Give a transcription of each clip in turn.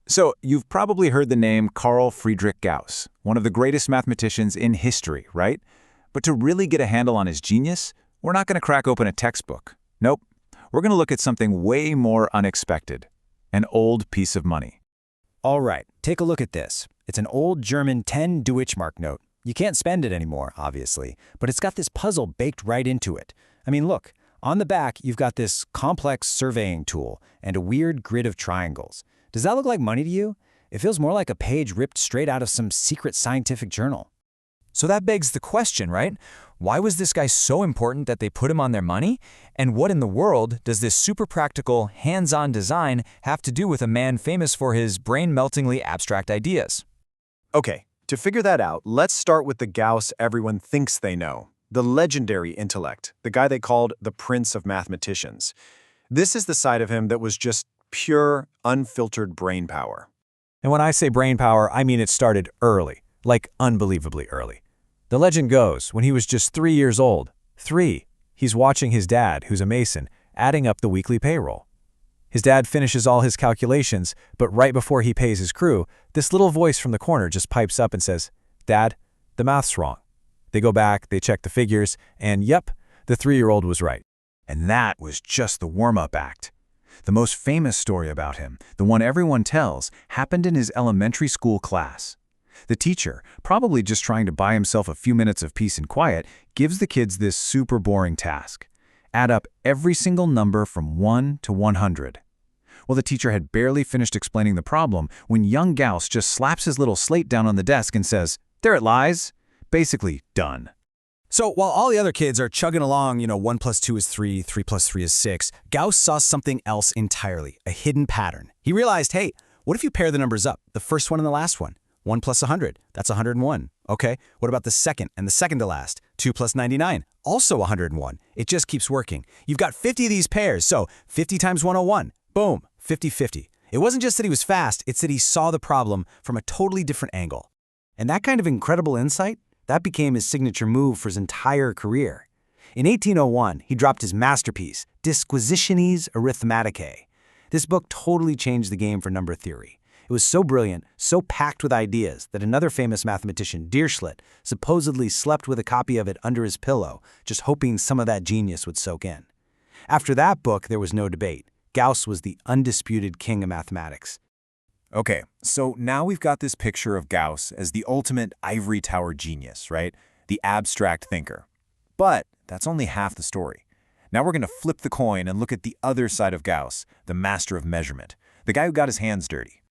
So, you've probably heard the name Carl Friedrich Gauss, one of the greatest mathematicians in history, right? But to really get a handle on his genius, we're not going to crack open a textbook. Nope. We're going to look at something way more unexpected. An old piece of money. All right, take a look at this. It's an old German 10 Deutschmark note. You can't spend it anymore, obviously, but it's got this puzzle baked right into it. I mean, look, on the back, you've got this complex surveying tool and a weird grid of triangles. Does that look like money to you? It feels more like a page ripped straight out of some secret scientific journal. So that begs the question, right? Why was this guy so important that they put him on their money? And what in the world does this super practical, hands-on design have to do with a man famous for his brain-meltingly abstract ideas? Okay, to figure that out, let's start with the Gauss everyone thinks they know, the legendary intellect, the guy they called the Prince of Mathematicians. This is the side of him that was just pure, unfiltered brain power. And when I say brain power, I mean it started early, like unbelievably early. The legend goes, when he was just 3 years old, he's watching his dad, who's a mason, adding up the weekly payroll. His dad finishes all his calculations, but right before he pays his crew, this little voice from the corner just pipes up and says, "Dad, the math's wrong." They go back, they check the figures, and yep, the 3-year-old was right. And that was just the warm-up act. The most famous story about him, the one everyone tells, happened in his elementary school class. The teacher, probably just trying to buy himself a few minutes of peace and quiet, gives the kids this super boring task. Add up every single number from 1 to 100. Well, the teacher had barely finished explaining the problem when young Gauss just slaps his little slate down on the desk and says, "There it lies." Basically, done. So while all the other kids are chugging along, 1 plus 2 is 3, 3 plus 3 is 6, Gauss saw something else entirely, a hidden pattern. He realized, hey, what if you pair the numbers up, the first one and the last one? 1 plus 100, that's 101. Okay, what about the second and the second to last? 2 plus 99, also 101. It just keeps working. You've got 50 of these pairs, so 50 times 101, boom, 50-50. It wasn't just that he was fast, it's that he saw the problem from a totally different angle. And that kind of incredible insight, that became his signature move for his entire career. In 1801, he dropped his masterpiece, Disquisitiones Arithmeticae. This book totally changed the game for number theory. It was so brilliant, so packed with ideas, that another famous mathematician, Dirichlet, supposedly slept with a copy of it under his pillow, just hoping some of that genius would soak in. After that book, there was no debate. Gauss was the undisputed king of mathematics. Okay, so now we've got this picture of Gauss as the ultimate ivory tower genius, right? The abstract thinker. But that's only half the story. Now we're going to flip the coin and look at the other side of Gauss, the master of measurement, the guy who got his hands dirty.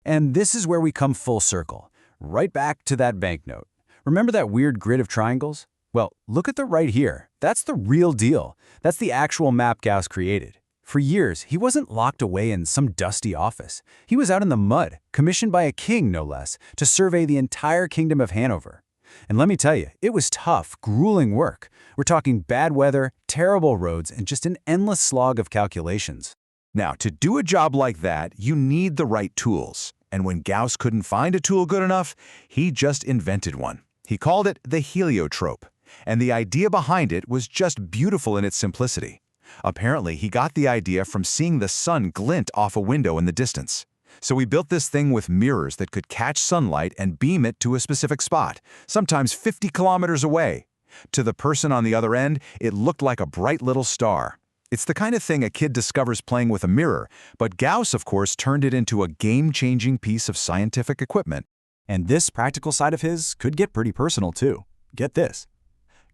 And this is where we come full circle, right back to that banknote. Remember that weird grid of triangles? Well, look at the right here. That's the real deal. That's the actual map Gauss created. For years, he wasn't locked away in some dusty office. He was out in the mud, commissioned by a king, no less, to survey the entire kingdom of Hanover. And let me tell you, it was tough, grueling work. We're talking bad weather, terrible roads, and just an endless slog of calculations. Now, to do a job like that, you need the right tools. And when Gauss couldn't find a tool good enough, he just invented one. He called it the heliotrope. And the idea behind it was just beautiful in its simplicity. Apparently, he got the idea from seeing the sun glint off a window in the distance. So he built this thing with mirrors that could catch sunlight and beam it to a specific spot, sometimes 50 kilometers away. To the person on the other end, it looked like a bright little star. It's the kind of thing a kid discovers playing with a mirror, but Gauss, of course, turned it into a game-changing piece of scientific equipment. And this practical side of his could get pretty personal too. Get this.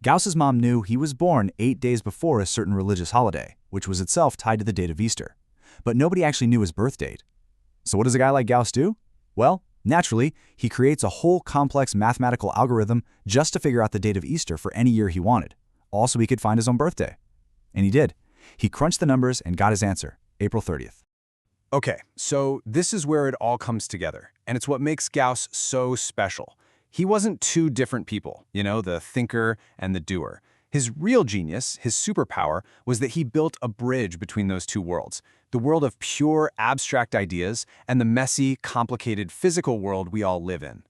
Gauss's mom knew he was born 8 days before a certain religious holiday, which was itself tied to the date of Easter. But nobody actually knew his birth date. So what does a guy like Gauss do? Well, naturally, he creates a whole complex mathematical algorithm just to figure out the date of Easter for any year he wanted, all so he could find his own birthday. And he did. He crunched the numbers and got his answer, April 30th. Okay, so this is where it all comes together, and it's what makes Gauss so special. He wasn't two different people, the thinker and the doer. His real genius, his superpower, was that he built a bridge between those two worlds, the world of pure abstract ideas and the messy, complicated physical world we all live in.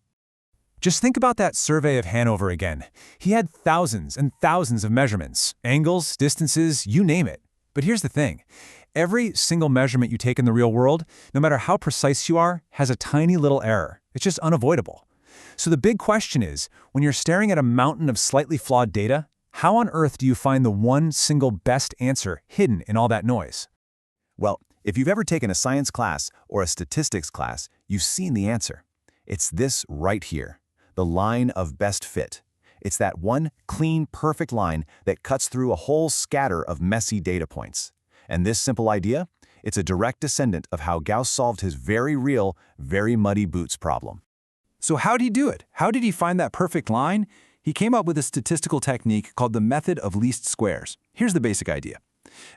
Just think about that survey of Hanover again. He had thousands and thousands of measurements, angles, distances, you name it. But here's the thing. Every single measurement you take in the real world, no matter how precise you are, has a tiny little error. It's just unavoidable. So the big question is, when you're staring at a mountain of slightly flawed data, how on earth do you find the one single best answer hidden in all that noise? Well, if you've ever taken a science class or a statistics class, you've seen the answer. It's this right here, the line of best fit. It's that one clean, perfect line that cuts through a whole scatter of messy data points. And this simple idea? It's a direct descendant of how Gauss solved his very real, very muddy boots problem. So how did he do it? How did he find that perfect line? He came up with a statistical technique called the method of least squares. Here's the basic idea.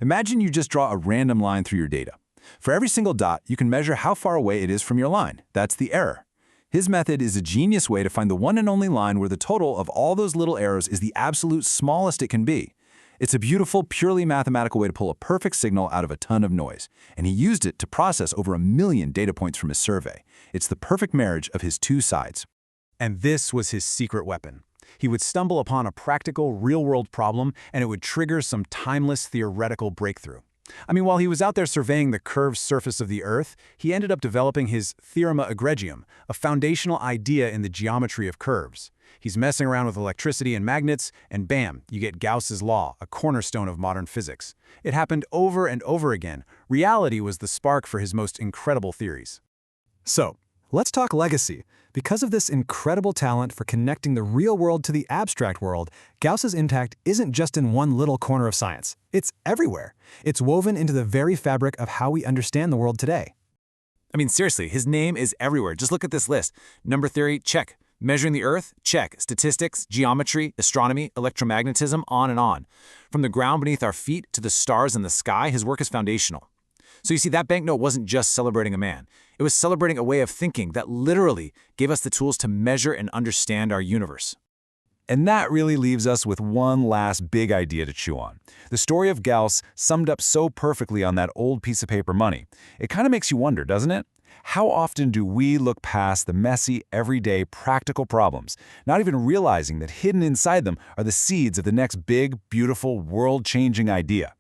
Imagine you just draw a random line through your data. For every single dot, you can measure how far away it is from your line. That's the error. His method is a genius way to find the one and only line where the total of all those little errors is the absolute smallest it can be. It's a beautiful, purely mathematical way to pull a perfect signal out of a ton of noise, and he used it to process over 1 million data points from his survey. It's the perfect marriage of his two sides. And this was his secret weapon. He would stumble upon a practical, real-world problem, and it would trigger some timeless theoretical breakthrough. I mean, while he was out there surveying the curved surface of the Earth, he ended up developing his theorem egregium, a foundational idea in the geometry of curves. He's messing around with electricity and magnets, and bam, you get Gauss's law, a cornerstone of modern physics. It happened over and over again. Reality was the spark for his most incredible theories. So, let's talk legacy. Because of this incredible talent for connecting the real world to the abstract world, Gauss's impact isn't just in one little corner of science. It's everywhere. It's woven into the very fabric of how we understand the world today. I mean, seriously, his name is everywhere. Just look at this list. Number theory, check. Measuring the Earth, check. Statistics, geometry, astronomy, electromagnetism, on and on. From the ground beneath our feet to the stars in the sky, his work is foundational. So you see, that banknote wasn't just celebrating a man. It was celebrating a way of thinking that literally gave us the tools to measure and understand our universe. And that really leaves us with one last big idea to chew on. The story of Gauss summed up so perfectly on that old piece of paper money. It kind of makes you wonder, doesn't it? How often do we look past the messy, everyday, practical problems, not even realizing that hidden inside them are the seeds of the next big, beautiful, world-changing idea?